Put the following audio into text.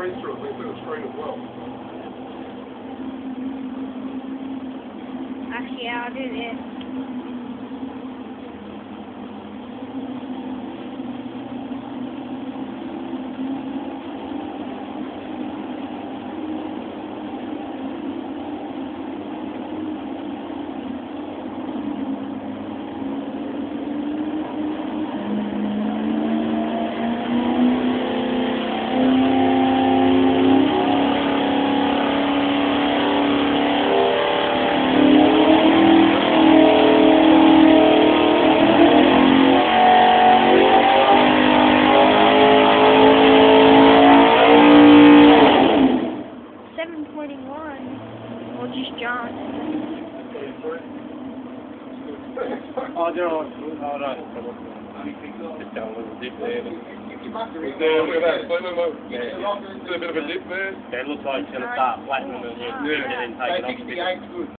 screen through it. We put a screen as well. Actually, yeah, I'll do this. Or just John. Oh, no, hold on. Just down a little dip there. Look at that. There's a bit of a dip there. Yeah, it looks like it's going to start flattening and then taking off a bit.